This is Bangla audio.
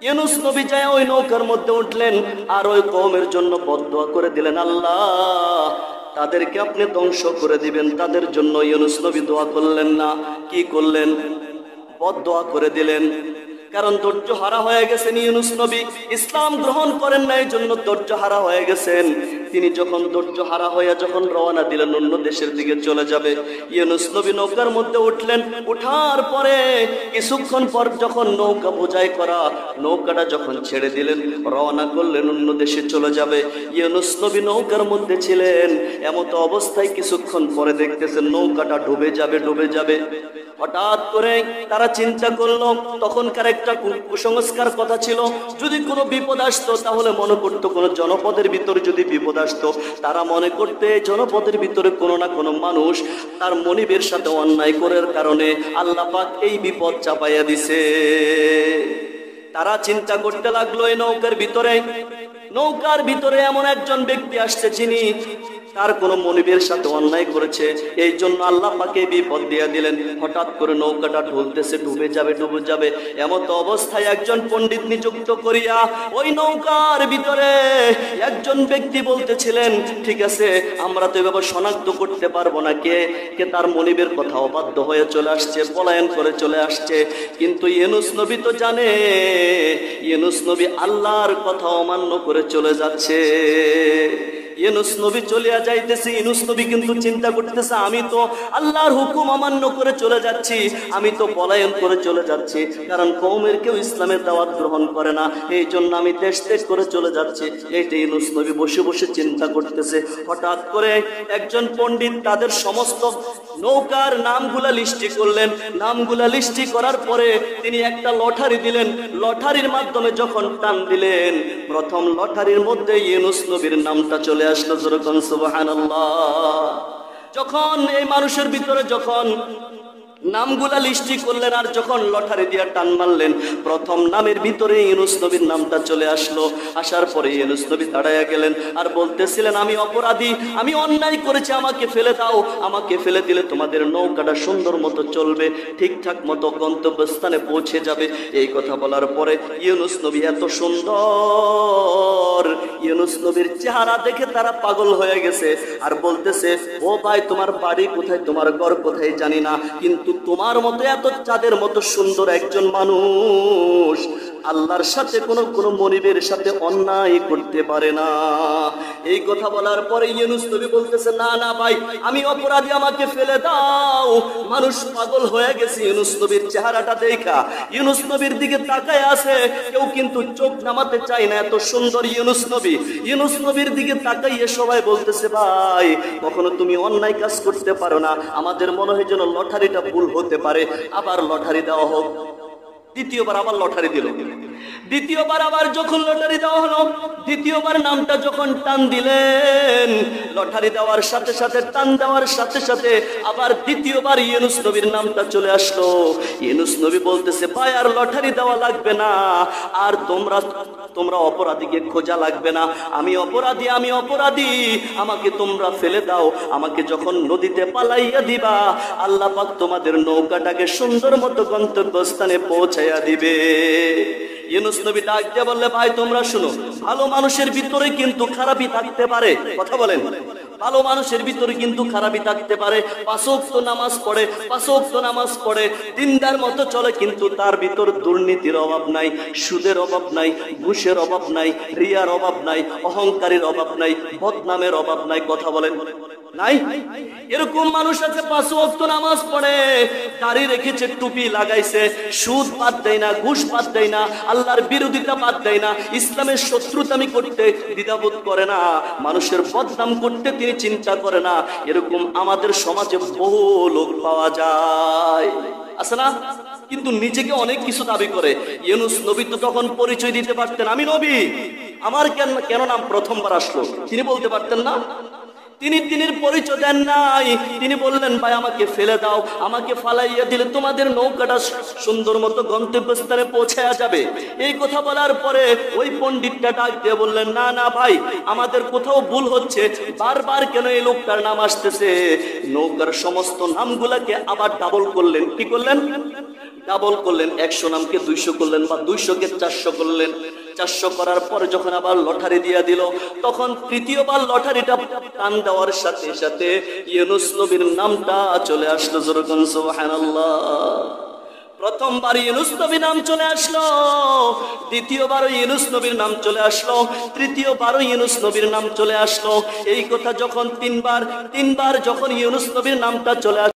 ইউনূস নবী যায় ওই নৌকার মধ্যে উঠলেন আর ওই কওমের জন্য বদদোয়া করে দিলেন, আল্লাহ তাদেরকে আপনি ধ্বংস করে দিবেন। তাদের জন্য ইউনূস নবী দোয়া করলেন না, কি করলেন? বদদোয়া করে দিলেন। কারণ ধৈর্য হারা হয়ে গেছেন ইউনূস নবী, ইসলাম গ্রহণ করেন না, এই জন্য ধৈর্য হারা হয়ে গেছেন। তিনি যখন ধৈর্য হারা হয়ে যখন রওনা দিলেন অন্য দেশের দিকে চলে যাবে, ইউনূস নবী নৌকার মধ্যে উঠলেন। উঠার পরে কিছুক্ষণ পর যখন নৌকা বোঝাই করা নৌকাটা যখন ছেড়ে দিলেন, রওনা করলেন অন্য দেশে চলে যাবে। ইউনূস নবী নৌকার মধ্যে ছিলেন, এমত অবস্থায় কিছুক্ষণ পরে দেখতেছেন নৌকাটা ডুবে যাবে ডুবে যাবে। হঠাৎ করে তারা চিন্তা করলো, তখনকার একটা কুসংস্কার কথা ছিল, যদি কোনো বিপদ আসতো তাহলে মনে করতো কোনো জনপদের ভিতরে যদি বিপদ আসতো, তারা মনে করতে জনপদের ভিতরে কোনো না কোনো মানুষ তার মনিবের সাথে অন্যায় করার কারণে আল্লাহ পাক এই বিপদ চাপাইয়া দিছে। তারা চিন্তা করতে লাগলো এই নৌকার ভিতরে এমন একজন ব্যক্তি আসছে যিনি তার কোনো মনিবের সাথে অন্যায় করেছে, এই জন্য আল্লাহ পাকে বিপদ দিয়ে দিলেন। হঠাৎ করে নৌকাটা ঢুলতেছে, ডুবে যাবে ডুবে যাবে। এমত অবস্থায় একজন পণ্ডিত নিযুক্ত করিয়া ওই নৌকার ভিতরে একজন ব্যক্তি বলতেছিলেন, ঠিক আছে আমরা তো এভাবে শনাক্ত করতে পারবো না কে কে তার মনিবের কথা অবাধ্য হয়ে চলে আসছে, পলায়ন করে চলে আসছে, কিন্তু ইউনূস নবী তো জানে ইউনূস নবী আল্লাহর কথা অমান্য করে চলে যাচ্ছে। ইউনূস নবী চলিয়া যাইতেছে, ইউনূস নবী কিন্তু চিন্তা করতেছে, আমি তো আল্লাহর হুকুম অমান্য করে চলে যাচ্ছি, আমি তো পলায়ন করে চলে যাচ্ছি, কারণ কওমের কেউ ইসলামের দাওয়াত গ্রহণ করে না, এই জন্য আমি দেশ ত্যাগ করে চলে যাচ্ছি। এইটা ইউনূস নবী বসে বসে চিন্তা করতেছে। হঠাৎ করে একজন পণ্ডিত তাদের সমস্ত নৌকার নামগুলা লিস্টি করলেন। নামগুলা লিস্টি করার পরে তিনি একটা লটারি দিলেন। লটারির মাধ্যমে যখন টান দিলেন, প্রথম লটারির মধ্যে ইউনূস নবীর নামটা চলে আসলো। যেরকম সুবহানাল্লাহ। যখন এই মানুষের ভিতরে যখন নামগুলা লিস্টি করলেন আর যখন লটারি দিয়ে টান মারলেন, প্রথম নামের ভিতরে ইউনূস নবীর নামটা চলে আসলো। আসার পরে ইউনূস নবী দাঁড়ায়া গেলেন আর বলতেছিলেন, আমি অপরাধী, আমি অন্যায় করেছি, আমাকে ফেলে দাও, আমাকে ফেলে দিলে তোমাদের নৌকাটা সুন্দর মতো চলবে, ঠিকঠাক মতো গন্তব্যস্থানে পৌঁছে যাবে। এই কথা বলার পরে ইউনূস নবী এত সুন্দর, ইউনূস নবীর চেহারা দেখে তারা পাগল হয়ে গেছে আর বলতেছে, ও ভাই তোমার বাড়ি কোথায়, তোমার ঘর কোথায় জানি না, কিন্তু তোমার মতো এত চাঁদের মতো সুন্দর একজন মানুষ আল্লাহর সাথে কোনো মনিবের সাথে অন্যায় করতে পারে না। এই কথা বলার পরে ইউনূস নবী বলতেছে, না না ভাই আমি অপরাধী, আমাকে ফেলে দাও। মানুষ পাগল হয়ে গেছে ইউনূস নবীর চেহারাটা দেখা, ইউনূস নবীর দিকে তাকায় আছে, কেউ কিন্তু চোখ নামাতে চায় না, এত সুন্দর ইউনূস নবী। ইউনূস নবীর দিকে তাকাইয়ে সবাই বলতেছে, ভাই কখনো তুমি অন্যায় কাজ করতে পারো না, আমাদের মনে হয় যেন লটারিটা ভুল হতে পারে, আবার লটারি দেওয়া হোক। দ্বিতীয়বার আবার লটারি দিল। দ্বিতীয়বার আবার যখন লটারি দেওয়া হলো, দ্বিতীয়বার নামটা যখন টান দিলেন, লটারি দেওয়ার সাথে সাথে টান দেওয়ার সাথে সাথে আবার দ্বিতীয়বার ইউনূস নবীর নামটা চলে আসলো। ইউনূস নবী বলতেছে, ভাই আর লটারি দেওয়া লাগবে না, আর তোমরা অপরাধীকে খোঁজা লাগবে না, আমি অপরাধী, আমি অপরাধী, আমাকে তোমরা ফেলে দাও, আমাকে যখন নদীতে পালাইয়া দিবা আল্লাহ পাক তোমাদের নৌকাটাকে সুন্দর মতো গন্তব্যস্থানে পৌঁছাইয়া দিবে। ইউনূস নবী ডাক দিয়ে বললে, ভাই তোমরা শুনো, ভালো মানুষের ভিতরে কিন্তু খারাপই থাকতে পারে। কথা বলেন, ভালো মানুষের ভিতরে কিন্তু খারাপই থাকতে পারে। 5 ওয়াক্ত নামাজ পড়ে, 5 ওয়াক্ত নামাজ পড়ে, দিনদার মতো চলে, কিন্তু তার ভিতর দুর্নীতির অভাব নাই, সুদের অভাব নাই, ঘুষের অভাব নাই, রিয়ার অভাব নাই, অহংকারের অভাব নাই, বদনামের অভাব নাই। কথা বলেন নাই? এরকম মানুষ আছে 5 ওয়াক্ত নামাজ পড়ে, দাড়ি রেখেছে, টুপি লাগাইছে, সুদ বাদ দেয় না, ঘুষ বাদ দেয় না, আল্লাহর বিরোধিতা বাদ দেয় না, ইসলামের শত্রুতামি করতে দ্বিধাবোধ করে না, মানুষের বদনাম করতে তিনি চিন্তা করে না। এরকম আমাদের সমাজে বহু লোক পাওয়া যায়, আছে না? কিন্তু নিজেকে অনেক কিছু দাবি করে। ইউনূস নবী তো তখন পরিচয় দিতে পারতেন, আমি নবী, আমার কেন নাম প্রথমবার আসলো, তিনি বলতে পারতেন না? তিনি পরিচয় দেন নাই। তিনি বললেন, ভাই আমাকে ফেলে দাও, আমাকে ফালাইয়া দিলে তোমাদের নৌকাটা সুন্দর মতো গন্তব্যস্থানে পৌঁছায়া যাবে। এই কথা বলার পরে ওই পণ্ডিতটা ডাক দিয়ে বললেন, না না ভাই আমাদের কোথাও ভুল হচ্ছে, বারবার কেন এই লোকটার নাম আসতেছে। নৌকার সমস্ত নামগুলাকে আবার ডাবল করলেন। কি করলেন? ডাবল করলেন, 100 নামকে 200 করলেন বা 200-কে 400 করলেন। 400 করার পর যখন আবার লটারি দিয়া দিল, তখন তৃতীয়বার লটারিটা টান দেওয়ার সাথে সাথে ইউনূস নবীর নামটা চলে আসলো। যেরকম সুবহানাল্লাহ। প্রথমবার ইউনূস নবীর নাম চলে আসলো, দ্বিতীয়বারও ইউনূস নবীর নাম চলে আসলো, তৃতীয়বারও ইউনূস নবীর নাম চলে আসলো। এই কথা যখন তিনবার যখন ইউনূস নবীর নামটা চলে